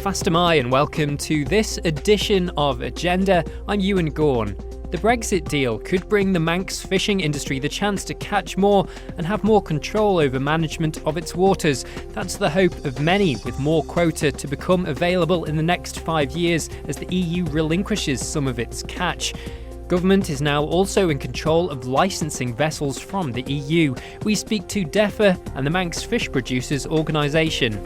Fast am I, and welcome to this edition of Agenda. I'm Ewan Gorn. The Brexit deal could bring the Manx fishing industry the chance to catch more and have more control over management of its waters. That's the hope of many, with more quota to become available in the next 5 years as the EU relinquishes some of its catch. Government is now also in control of licensing vessels from the EU. We speak to DEFA and the Manx Fish Producers Organisation.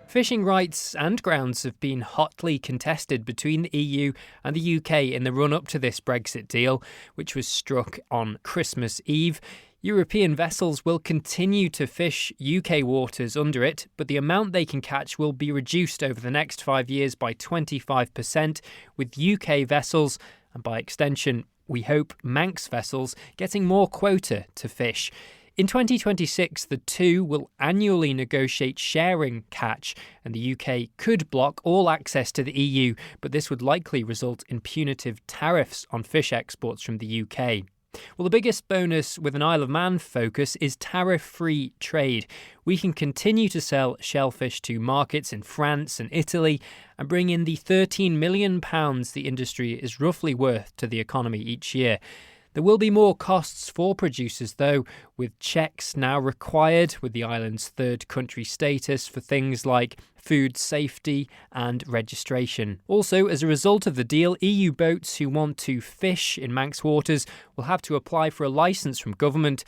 Fishing rights and grounds have been hotly contested between the EU and the UK in the run-up to this Brexit deal, which was struck on Christmas Eve. European vessels will continue to fish UK waters under it, but the amount they can catch will be reduced over the next 5 years by 25%, with UK vessels, and by extension, we hope Manx vessels, getting more quota to fish. In 2026, the two will annually negotiate sharing catch, and the UK could block all access to the EU, but this would likely result in punitive tariffs on fish exports from the UK. Well, the biggest bonus with an Isle of Man focus is tariff-free trade. We can continue to sell shellfish to markets in France and Italy and bring in the £13 million the industry is roughly worth to the economy each year. There will be more costs for producers, though, with checks now required with the island's third country status for things like food safety and registration. Also, as a result of the deal, EU boats who want to fish in Manx waters will have to apply for a licence from government,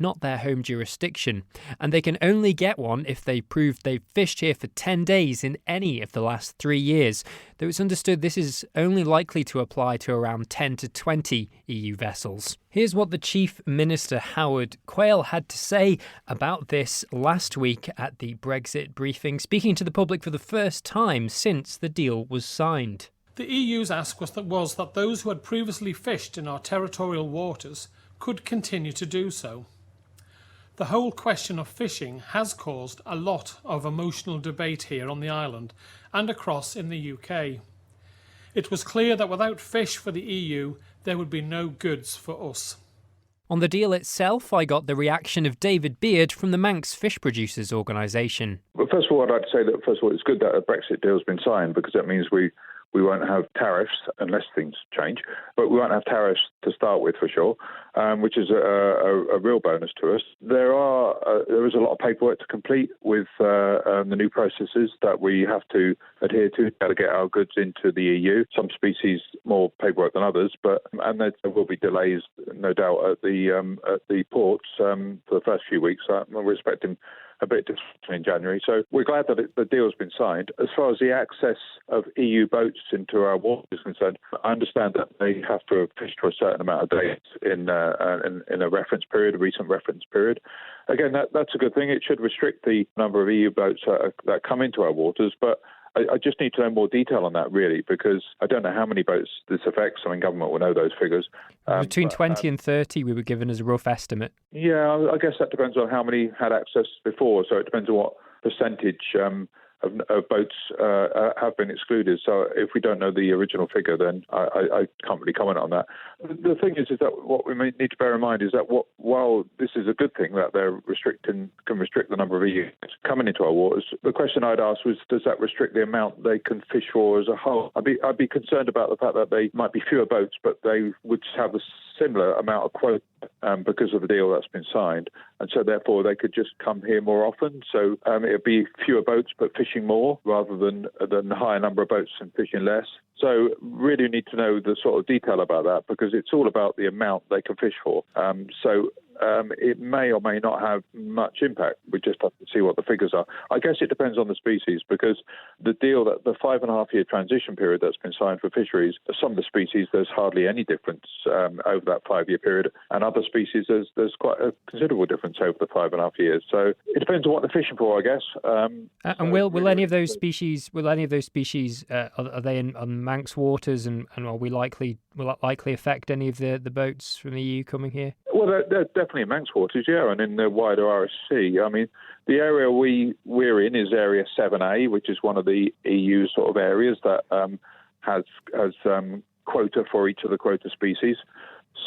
not their home jurisdiction, and they can only get one if they prove they've fished here for 10 days in any of the last 3 years, though it's understood this is only likely to apply to around 10 to 20 EU vessels. Here's what the Chief Minister Howard Quayle had to say about this last week at the Brexit briefing, speaking to the public for the first time since the deal was signed. The EU's ask was that those who had previously fished in our territorial waters could continue to do so. The whole question of fishing has caused a lot of emotional debate here on the island and across in the UK. It was clear that without fish for the EU, there would be no goods for us. On the deal itself, I got the reaction of David Beard from the Manx Fish Producers Organisation. Well, first of all, I'd like to say that, first of all, it's good that a Brexit deal has been signed, because that means we won't have tariffs unless things change, but we won't have tariffs to start with for sure, which is a real bonus to us. There is a lot of paperwork to complete with the new processes that we have to adhere to get our goods into the EU. Some species more paperwork than others, and there will be delays, no doubt, at the ports for the first few weeks. We're expecting a bit in January. So we're glad that the deal's been signed. As far as the access of EU boats into our waters is concerned, I understand that they have to have fished for a certain amount of days in a reference period, a recent reference period. Again, that's a good thing. It should restrict the number of EU boats that come into our waters, but I just need to know more detail on that, really, because I don't know how many boats this affects. I mean, government will know those figures. Between 20 and 30, we were given as a rough estimate. Yeah, I guess that depends on how many had access before, so it depends on what percentage of boats have been excluded. So if we don't know the original figure, then I can't really comment on that. The thing is that what we need to bear in mind is that while this is a good thing that they're can restrict the number of EU coming into our waters, the question I'd ask was, does that restrict the amount they can fish for as a whole? I'd be concerned about the fact that they might be fewer boats, but they would have a similar amount of quota because of the deal that's been signed, and so therefore they could just come here more often. So it'd be fewer boats but fishing more rather than a higher number of boats and fishing less. So really need to know the sort of detail about that, because it's all about the amount they can fish for. It may or may not have much impact. We just have to see what the figures are. I guess it depends on the species, because the deal, that the 5.5-year transition period that's been signed for fisheries, some of the species there's hardly any difference over that 5-year period, and other species there's quite a considerable difference over the 5.5 years. So it depends on what they're fishing for, I guess. And will any of those species are they on Manx waters, and will that likely affect any of the boats from the EU coming here? Well, they're definitely in Manx waters, yeah, and in the wider RSC. I mean, the area we're in is Area 7A, which is one of the EU sort of areas that has quota for each of the quota species.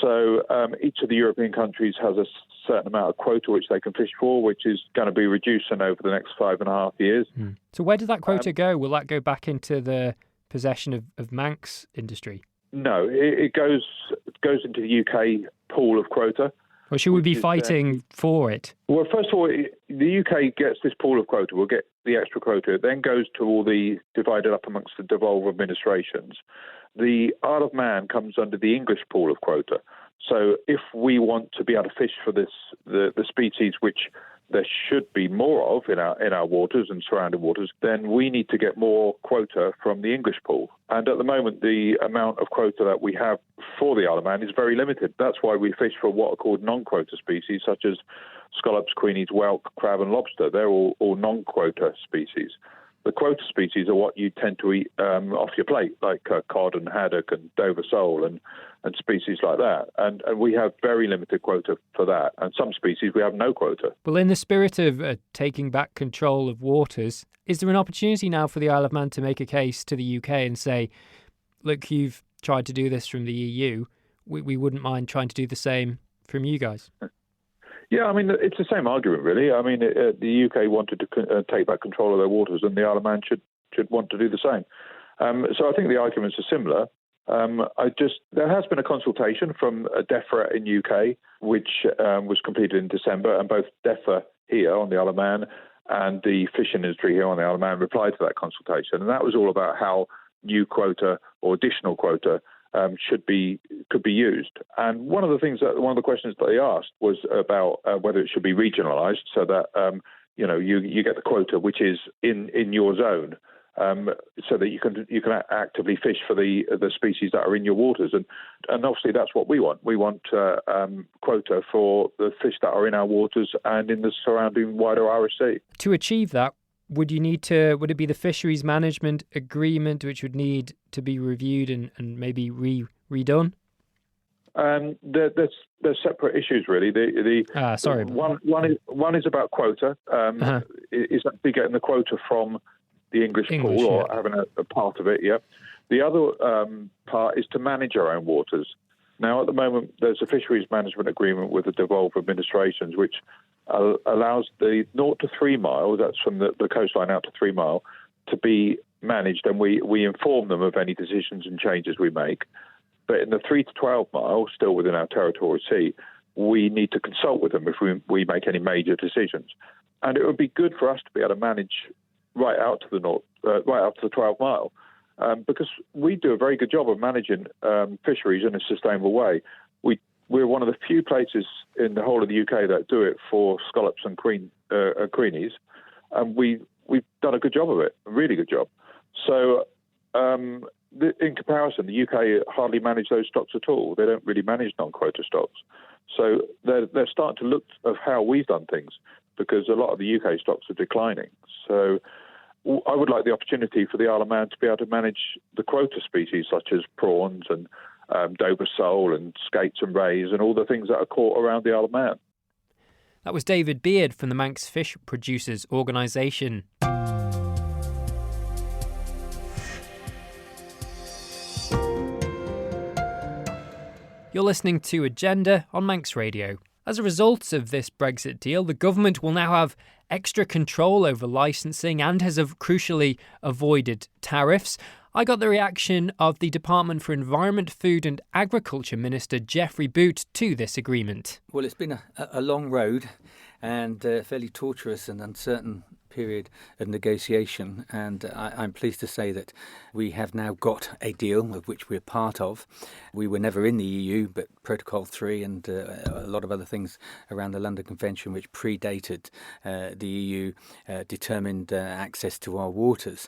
So each of the European countries has a certain amount of quota which they can fish for, which is going to be reducing over the next 5.5 years. So where does that quota go? Will that go back into the possession of Manx industry? No, it goes into the UK pool of quota. Or should we be fighting for it? Well, first of all, the UK gets this pool of quota. We'll get the extra quota. It then goes to all the divided up amongst the devolved administrations. The Isle of Man comes under the English pool of quota. So if we want to be able to fish for the species which there should be more of in our waters and surrounding waters, then we need to get more quota from the English pool. And at the moment, the amount of quota that we have for the Isle of Man is very limited. That's why we fish for what are called non-quota species, such as scallops, queenies, whelk, crab and lobster. They're all non-quota species. The quota species are what you tend to eat off your plate, like cod and haddock and Dover sole and species like that. And we have very limited quota for that. And some species we have no quota. Well, in the spirit of taking back control of waters, is there an opportunity now for the Isle of Man to make a case to the UK and say, look, you've tried to do this from the EU. We wouldn't mind trying to do the same from you guys? Yeah, I mean, it's the same argument, really. I mean, the UK wanted to take back control of their waters, and the Isle of Man should want to do the same. So I think the arguments are similar. There has been a consultation from DEFRA in UK, which was completed in December, and both DEFRA here on the Isle of Man and the fishing industry here on the Isle of Man replied to that consultation, and that was all about how new quota or additional quota could be used. And one of the questions that they asked was about whether it should be regionalised, so that you get the quota which is in your zone, so that you can actively fish for the species that are in your waters. And obviously that's what we want. We want quota for the fish that are in our waters and in the surrounding wider Irish Sea. To achieve that, would it be the fisheries management agreement which would need to be reviewed and maybe redone? There's separate issues, really. Sorry. One is about quota. Is actually getting the quota from the English pool, or having a part of it. Yeah. The other part is to manage our own waters. Now, at the moment, there's a fisheries management agreement with the devolved administrations, which allows the 0 to 3 miles, that's from the coastline out to 3 mile, to be managed, and we inform them of any decisions and changes we make. But in the 3 to 12 miles, still within our territorial sea, we need to consult with them if we make any major decisions. And it would be good for us to be able to manage right out to the north, right out to the 12 mile, because we do a very good job of managing fisheries in a sustainable way. We're one of the few places in the whole of the UK that do it for scallops and queenies, and we've done a good job of it, a really good job. So in comparison, the UK hardly manage those stocks at all. They don't really manage non-quota stocks. So they're starting to look at how we've done things, because a lot of the UK stocks are declining. So I would like the opportunity for the Isle of Man to be able to manage the quota species such as prawns and Dover sole and skates and rays and all the things that are caught around the Isle of Man. That was David Beard from the Manx Fish Producers Organisation. You're listening to Agenda on Manx Radio. As a result of this Brexit deal, the government will now have extra control over licensing and has crucially avoided tariffs. I got the reaction of the Department for Environment, Food and Agriculture Minister Geoffrey Boot to this agreement. Well, it's been a long road and a fairly torturous and uncertain period of negotiation, and I'm pleased to say that we have now got a deal of which we're part of. We were never in the EU, but Protocol 3 and a lot of other things around the London Convention which predated the EU determined access to our waters.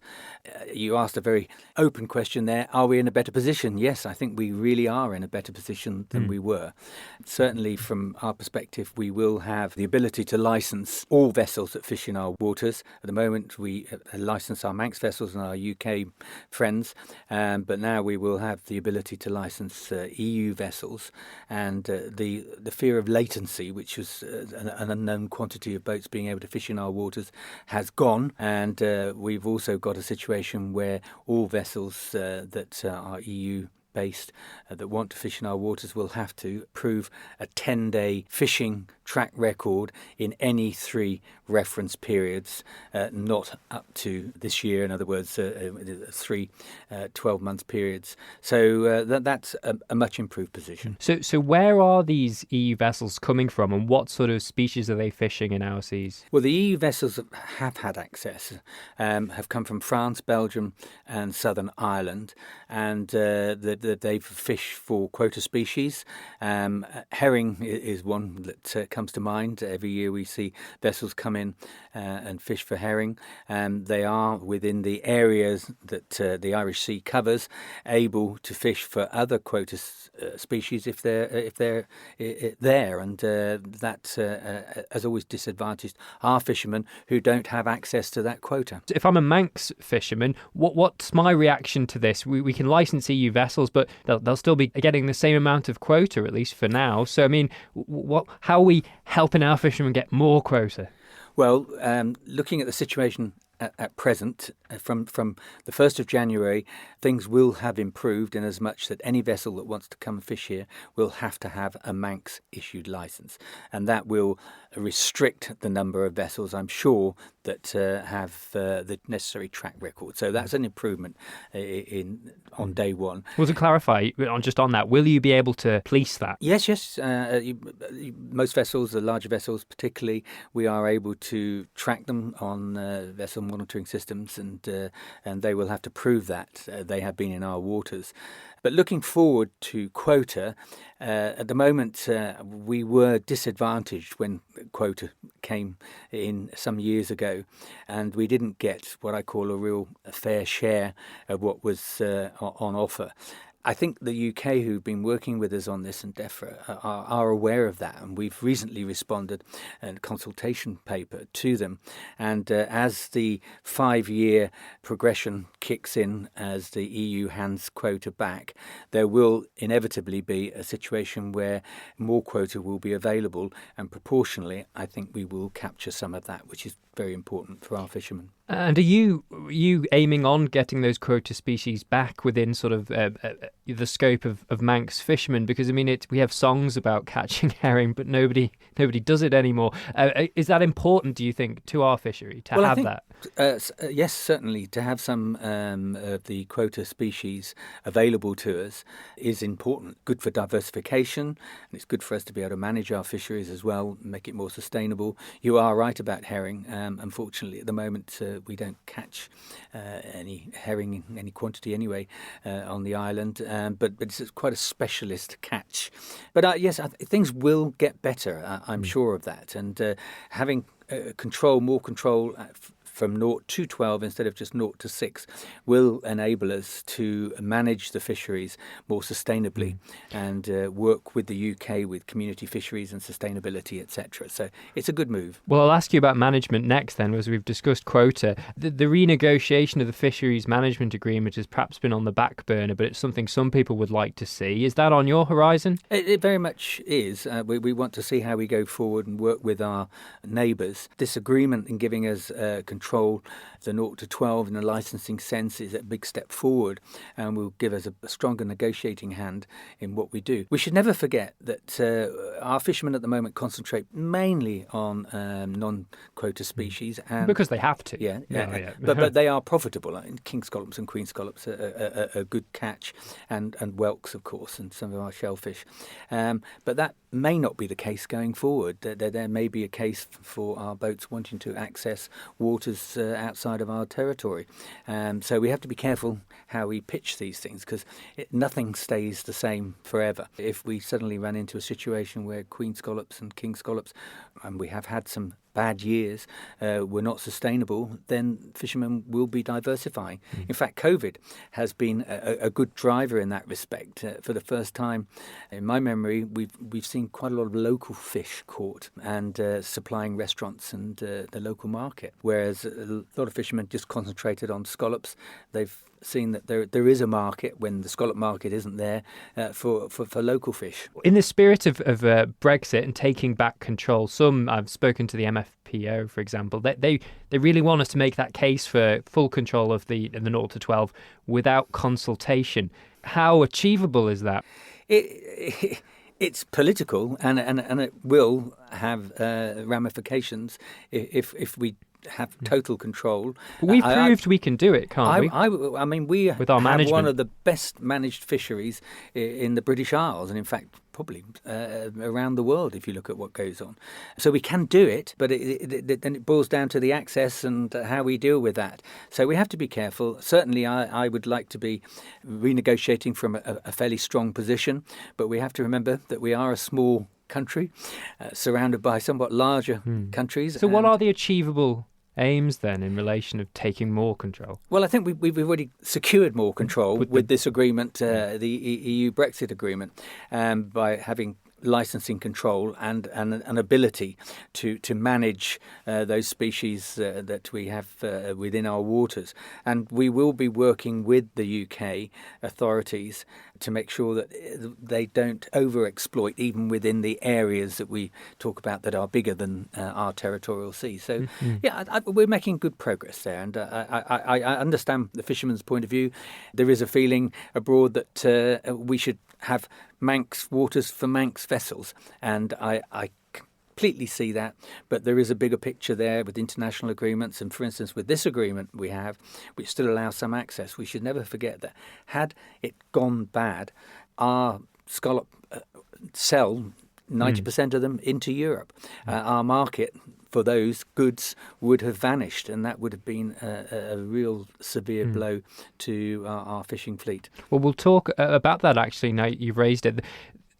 You asked a very open question there. Are we in a better position? Yes, I think we really are in a better position than we were. Certainly from our perspective, we will have the ability to license all vessels that fish in our waters. At the moment, we license our Manx vessels and our UK friends, but now we will have the ability to license EU vessels, and the fear of latency, which was an unknown quantity of boats being able to fish in our waters, has gone, and we've also got a situation where all vessels that are EU based that want to fish in our waters will have to prove a 10-day fishing track record in any 3 reference periods, not up to this year. In other words, 3 12-month periods. So that's a much improved position. So where are these EU vessels coming from, and what sort of species are they fishing in our seas? Well, the EU vessels that have had access have come from France, Belgium and Southern Ireland, and they've fished for quota species. Herring is one that comes to mind. Every year we see vessels come in and fish for herring. They are within the areas that the Irish Sea covers, able to fish for other quota species if they're there, and that has always disadvantaged our fishermen who don't have access to that quota. If I'm a Manx fisherman, what's my reaction to this? We can license EU vessels, but they'll still be getting the same amount of quota, at least for now. So, I mean, how are we helping our fishermen get more quota? Well, looking at the situation at present, from the 1st of January, things will have improved in as much that any vessel that wants to come and fish here will have to have a Manx issued licence, and that will restrict the number of vessels, I'm sure, that have the necessary track record. So that's an improvement on day one. Well, to clarify, on that, will you be able to police that? Yes. Most vessels, the larger vessels particularly, we are able to track them on vessel monitoring systems, and they will have to prove that they have been in our waters. But looking forward to quota, at the moment we were disadvantaged when quota came in some years ago, and we didn't get what I call a real fair share of what was on offer. I think the UK, who've been working with us on this endeavour, are aware of that, and we've recently responded a consultation paper to them. And as the 5-year progression kicks in, as the EU hands quota back, there will inevitably be a situation where more quota will be available, and proportionally, I think we will capture some of that, which is very important for our fishermen. And are you aiming on getting those quota species back within sort of the scope of Manx fishermen? Because, I mean, we have songs about catching herring, but nobody does it anymore. Is that important, do you think, to our fishery to have that? Yes, certainly. To have some of the quota species available to us is important. Good for diversification, and it's good for us to be able to manage our fisheries as well, make it more sustainable. You are right about herring. Unfortunately, at the moment, we don't catch any herring in any quantity anyway on the island, but it's quite a specialist catch. But yes, things will get better, I'm sure of that, and having more control from 0 to 12 instead of just 0 to 6 will enable us to manage the fisheries more sustainably and work with the UK with community fisheries and sustainability, etc. So it's a good move. Well, I'll ask you about management next then, as we've discussed quota. The renegotiation of the fisheries management agreement has perhaps been on the back burner, but it's something some people would like to see. Is that on your horizon? It very much is. We want to see how we go forward and work with our neighbours. This agreement in giving us control, the 0 to 12 in a licensing sense, is a big step forward and will give us a stronger negotiating hand in what we do. We should never forget that our fishermen at the moment concentrate mainly on non-quota species. And because they have to. Yeah. But they are profitable. King scallops and queen scallops are a good catch, and whelks, of course, and some of our shellfish. But that may not be the case going forward. There may be a case for our boats wanting to access waters outside of our territory. So we have to be careful how we pitch these things, because nothing stays the same forever. If we suddenly run into a situation where queen scallops and king scallops, and we have had some bad years, were not sustainable, then fishermen will be diversifying. In fact, COVID has been a good driver in that respect. For the first time in my memory, we've seen quite a lot of local fish caught and supplying restaurants and the local market, whereas a lot of fishermen just concentrated on scallops. They've seen that there is a market when the scallop market isn't there for local fish. In the spirit of Brexit and taking back control, I've spoken to the MFPO, for example, they really want us to make that case for full control of the 0 to 12 without consultation. How achievable is that? It's political, and it will have ramifications if we have total control. But we've proved we can do it, can't we? I mean, we with our have management. One of the best managed fisheries in the British Isles, and in fact, probably around the world if you look at what goes on. So we can do it, but then it boils down to the access and how we deal with that. So we have to be careful. Certainly, I would like to be renegotiating from a fairly strong position, but we have to remember that we are a small country surrounded by somewhat larger countries. So what are the achievable aims then in relation of taking more control? Well, I think we've already secured more control with this agreement, the EU Brexit agreement, by having licensing control and an ability to manage those species that we have within our waters. And we will be working with the UK authorities to make sure that they don't over-exploit even within the areas that we talk about that are bigger than our territorial sea. So, we're making good progress there. And I understand the fisherman's point of view. There is a feeling abroad that we should have Manx waters for Manx vessels. And I completely see that, but there is a bigger picture there with international agreements, and for instance with this agreement we have, which still allows some access. We should never forget that had it gone bad, our scallop sell 90% of them into Europe. Our market for those goods would have vanished, and that would have been a real severe blow to our fishing fleet. Well, we'll talk about that actually now you've raised it.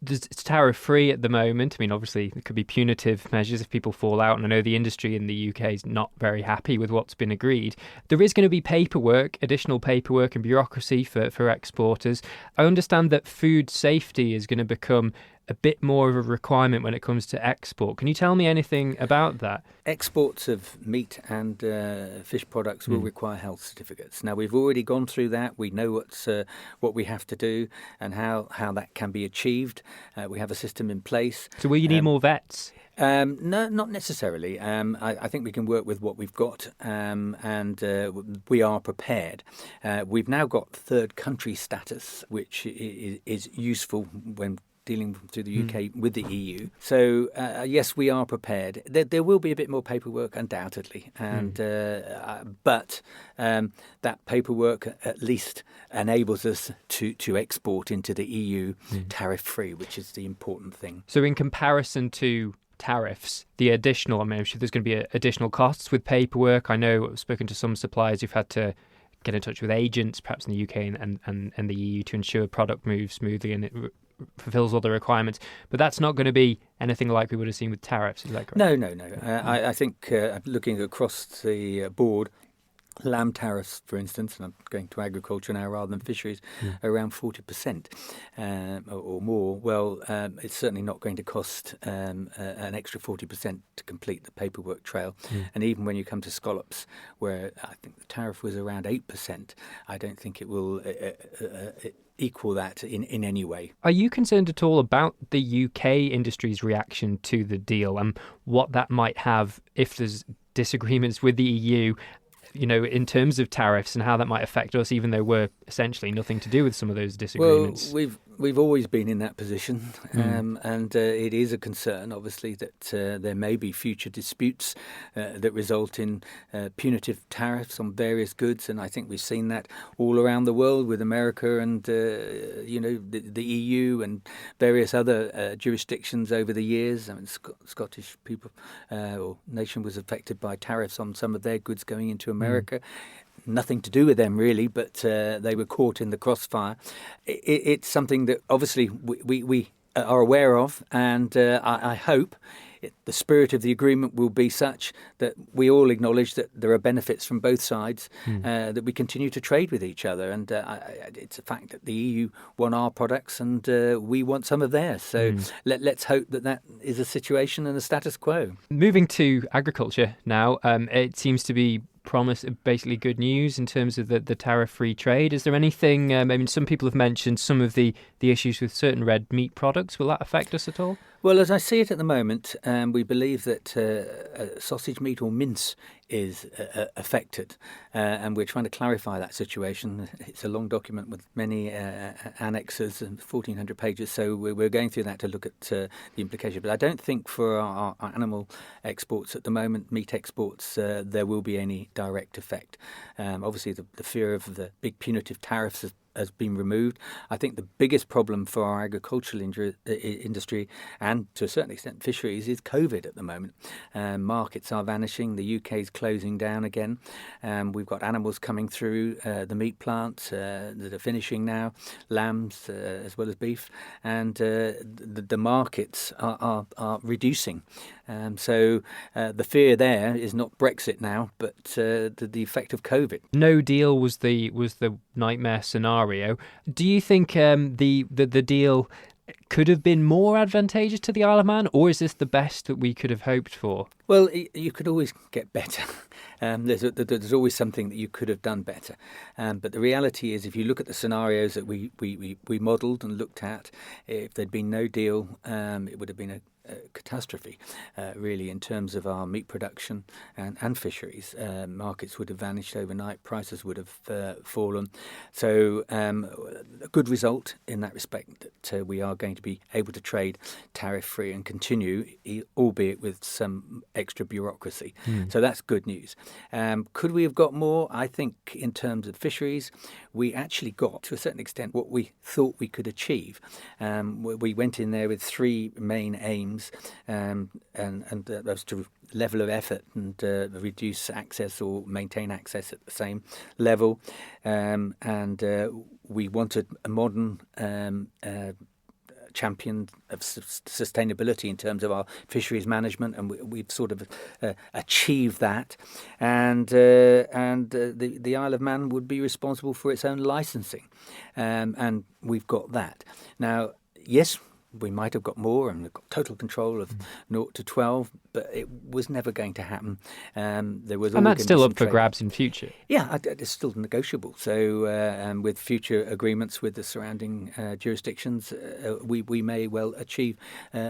It's tariff-free at the moment. I mean, obviously, there could be punitive measures if people fall out, and I know the industry in the UK is not very happy with what's been agreed. There is going to be additional paperwork and bureaucracy for exporters. I understand that food safety is going to become a bit more of a requirement when it comes to export. Can you tell me anything about that? Exports of meat and fish products will require health certificates. Now, we've already gone through that. We know what we have to do and how that can be achieved. We have a system in place. So will you need more vets? No, not necessarily. I think we can work with what we've got, and we are prepared. We've now got third country status, which is useful when dealing through the UK with the EU. So, yes, we are prepared. There will be a bit more paperwork, undoubtedly, and but that paperwork at least enables us to export into the EU tariff-free, which is the important thing. So in comparison to tariffs, I'm sure there's going to be additional costs with paperwork. I know I've spoken to some suppliers who've had to get in touch with agents, perhaps in the UK and the EU, to ensure product moves smoothly and it fulfills all the requirements. But that's not going to be anything like we would have seen with tariffs, is that correct? No. I think looking across the board, lamb tariffs, for instance, and I'm going to agriculture now rather than fisheries, around 40% or more. Well, it's certainly not going to cost an extra 40% to complete the paperwork trail. And even when you come to scallops, where I think the tariff was around 8%, I don't think it will equal that in any way. Are you concerned at all about the UK industry's reaction to the deal and what that might have if there's disagreements with the EU, in terms of tariffs, and how that might affect us, even though we're essentially nothing to do with some of those disagreements? Well, we've always been in that position, and it is a concern, obviously, that there may be future disputes that result in punitive tariffs on various goods, and I think we've seen that all around the world with America and the EU and various other jurisdictions over the years. I mean, Scottish people or nation was affected by tariffs on some of their goods going into America. Nothing to do with them really, but they were caught in the crossfire. It's something that obviously we are aware of, and I hope the spirit of the agreement will be such that we all acknowledge that there are benefits from both sides, that we continue to trade with each other. And it's a fact that the EU want our products and we want some of theirs. So let's hope that is a situation and a status quo. Moving to agriculture now, it seems to be promise basically good news in terms of the tariff-free trade. Is there anything, some people have mentioned some of the issues with certain red meat products. Will that affect us at all? Well, as I see it at the moment, we believe that sausage meat or mince is affected, and we're trying to clarify that situation. It's a long document with many annexes and 1,400 pages, so we're going through that to look at the implication. But I don't think for our animal exports at the moment, meat exports, there will be any direct effect. Obviously, the fear of the big punitive tariffs has been removed. I think the biggest problem for our agricultural industry and to a certain extent fisheries is COVID at the moment. Markets are vanishing. The UK is closing down again. We've got animals coming through the meat plants that are finishing now, lambs as well as beef, and the markets are reducing. So the fear there is not Brexit now, but the effect of COVID. No deal was the nightmare scenario. Do you think the deal could have been more advantageous to the Isle of Man, or is this the best that we could have hoped for? Well, you could always get better. There's always something that you could have done better. But the reality is, if you look at the scenarios that we modelled and looked at, if there'd been no deal, it would have been a catastrophe, really, in terms of our meat production and fisheries. Markets would have vanished overnight, prices would have fallen. So a good result in that respect, that we are going to be able to trade tariff-free and continue, albeit with some extra bureaucracy. So that's good news. Could we have got more? I think in terms of fisheries, we actually got, to a certain extent, what we thought we could achieve. We went in there with three main aims, and that was to level of effort and reduce access or maintain access at the same level. And we wanted a modern champion of sustainability in terms of our fisheries management, and we've sort of achieved that. And the Isle of Man would be responsible for its own licensing, and we've got that. Now, yes, we might have got more and we've got total control of 0 to 12, but it was never going to happen. There was, and that's still up for grabs in future. Yeah, it's still negotiable. So with future agreements with the surrounding jurisdictions, we may well achieve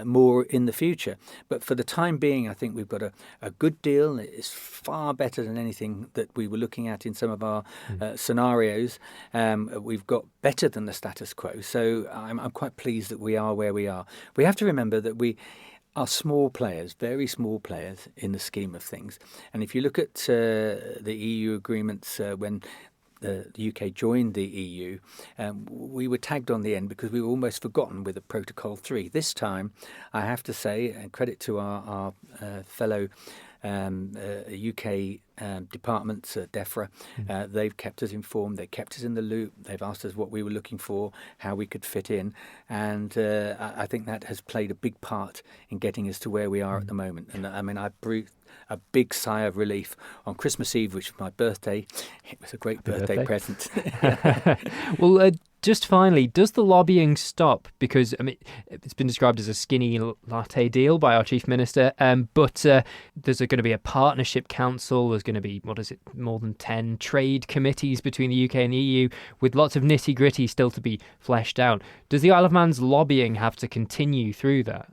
more in the future. But for the time being, I think we've got a good deal. It's far better than anything that we were looking at in some of our scenarios. We've got better than the status quo. So I'm quite pleased that we are where we are. We have to remember that we are small players, very small players in the scheme of things. And if you look at the EU agreements when the UK joined the EU, we were tagged on the end because we were almost forgotten with the Protocol 3. This time, I have to say, and credit to our fellow UK departments, DEFRA, they've kept us informed, they kept us in the loop, they've asked us what we were looking for, how we could fit in, and I think that has played a big part in getting us to where we are at the moment. And I mean, I breathed a big sigh of relief on Christmas Eve, which was my birthday. It was a great birthday present. Well, just finally, does the lobbying stop? Because it's been described as a skinny latte deal by our chief minister, but there's going to be a partnership council. There's going to be, more than 10 trade committees between the UK and the EU, with lots of nitty gritty still to be fleshed out. Does the Isle of Man's lobbying have to continue through that?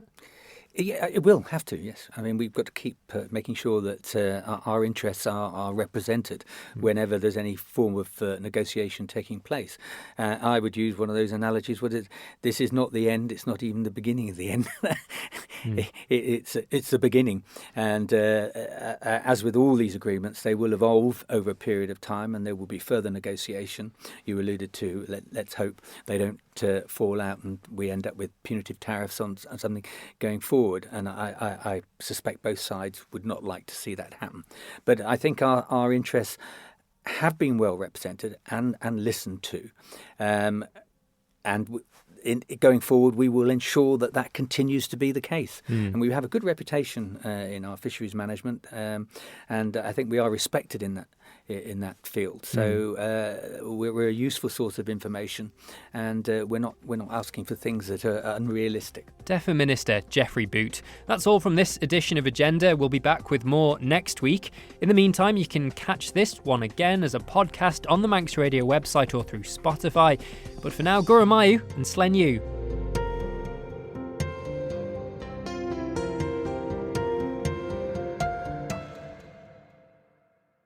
Yeah, it will have to, yes. I mean, we've got to keep making sure that our interests are represented whenever there's any form of negotiation taking place. I would use one of those analogies, this is not the end, it's not even the beginning of the end. It's the beginning. And as with all these agreements, they will evolve over a period of time and there will be further negotiation. You alluded to, let's hope they don't fall out and we end up with punitive tariffs on something going forward. And I suspect both sides would not like to see that happen. But I think our interests have been well represented and listened to. And going forward, we will ensure that continues to be the case. And we have a good reputation in our fisheries management, and I think we are respected in that field. So we're a useful source of information, and we're not asking for things that are unrealistic. DEFRA Minister Geoffrey Boot. That's all from this edition of Agenda. We'll be back with more next week. In the meantime, you can catch this one again as a podcast on the Manx Radio website or through Spotify. But for now, Guramayu and Slen you.